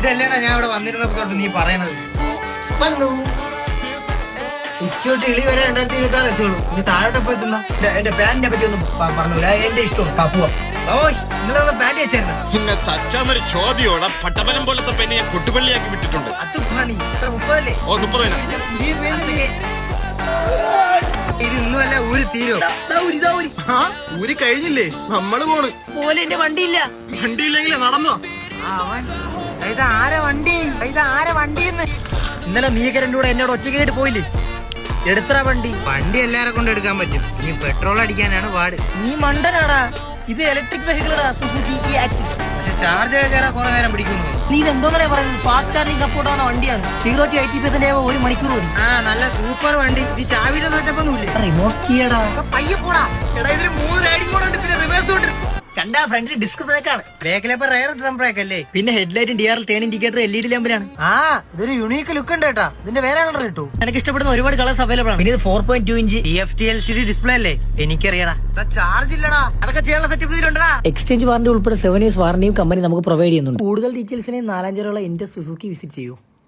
ഇതല്ലേടാ ഞാൻ ഇവിടെ വന്നിരുന്നപ്പോ തൊട്ട് നീ പറയണത്. ഉച്ചോട്ട് ഇളി വരെ 2026 എത്തിയുള്ളൂ. ഇനി താഴോട്ട് പോയി തിന്നാ. എന്റെ പാന്റിനെ പറ്റി ഒന്നും പറഞ്ഞൂല. എന്റെ ഇഷ്ടമാണ്. പോവാ. നിങ്ങളൊന്ന് പാന്റ് വെച്ചായിരുന്നു. പിന്നെ ചച്ചാന്നൊരു ചോദ്യോടെ പട്ടമരം പോലത്തെ പെണ്ണെ ഞാൻ കൊട്ടുപള്ളിയാക്കി വിട്ടിട്ടുണ്ട്. അത് പണി 30 ഓ 30. ഇത് ഇന്നുമല്ല ഊരി തീരോ? ഊരി കഴിഞ്ഞില്ലേ? നമ്മള് പോണ് പോലെ എന്റെ വണ്ടിയില്ല. വണ്ടിയില്ലെങ്കിലേ നടന്നോ? ഇതാരെ വണ്ടിന്ന് ഇന്നലെ നീക്കരൻ്റെ കൂടെ എന്നോട് ഒറ്റയ്ക്കായിട്ട് പോയില്ലേ? എടുത്ര വണ്ടി എല്ലാരെ കൊണ്ട് എടുക്കാൻ പറ്റും. നീ പെട്രോൾ അടിക്കാനാണ് പാട്. നീ മണ്ടനാടാ. ഇത് ഇലക്ട്രിക് വെഹിക്കിളാ, സുസുക്കി ആക്സിസ്. പക്ഷെ ചാർജ് കയറാൻ കുറെ നേരം പിടിക്കുന്നു. നീ എന്തോന്നാ പറയുന്നത്? ഫാസ്റ്റ് ചാർജിങ് സപ്പോർട്ട് ആവുന്ന വണ്ടിയാണ്. 0 to 80% 1 മണിക്കൂർ മതി. നല്ല സൂപ്പർ വണ്ടി. ഈ ചാവിയുടെ സെറ്റപ്പൊന്നുമില്ലേ? റിമോട്ട് കീയടാ. പയ്യെ പോടാ. എടാ ഇതിന് 3 റൈഡിംഗ് മോഡ് ഉണ്ട്. പിന്നെ റിവേഴ്സ് ഉണ്ട്. കണ്ടാ ഫ്രണ്ടിൽ ഡിസ്ക് ബ്രേക്ക് ആണ്. ബാക്കിലപ്പോ റയർ ഡ്രം ബ്രേക്ക് അല്ലേ? പിന്നെ ഹെഡ്ലൈറ്റും DRL ടേൺ ഇൻഡിക്കേറ്റർ LED ലാമ്പിലാണ്. ഇതൊരു യുണീക്ക് ലുക്ക് ഉണ്ട് കേട്ടാ. ഇതിന്റെ വേറെ കളർ കിട്ടൂ. എനിക്ക് ഇഷ്ടപ്പെടുന്ന ഒരുപാട് കളേഴ്സ് അവൈലബിൾ ആണ്. പിന്നെ ഇത് 4.2 ഇഞ്ച് TFT LCD ഡിസ്പ്ലേ അല്ലേ? എനിക്കറിയടാ. ചാർജ് ഇല്ലടാ. അതൊക്കെ ചെയ്യാനുള്ള സെറ്റപ്പ് ഇതിലുണ്ടാ. എക്സ്ചേഞ്ച് വാറന്റി ഉൾപ്പെടെ 7 years വാറന്റിയും കമ്പനി നമുക്ക് പ്രൊവൈഡ് ചെയ്യുന്നുണ്ട്. കൂടുതൽ ഡീറ്റെയിൽസിനെ 4-5 ഇന്റർ സുസുക്കി വിസിറ്റ് ചെയ്യൂ.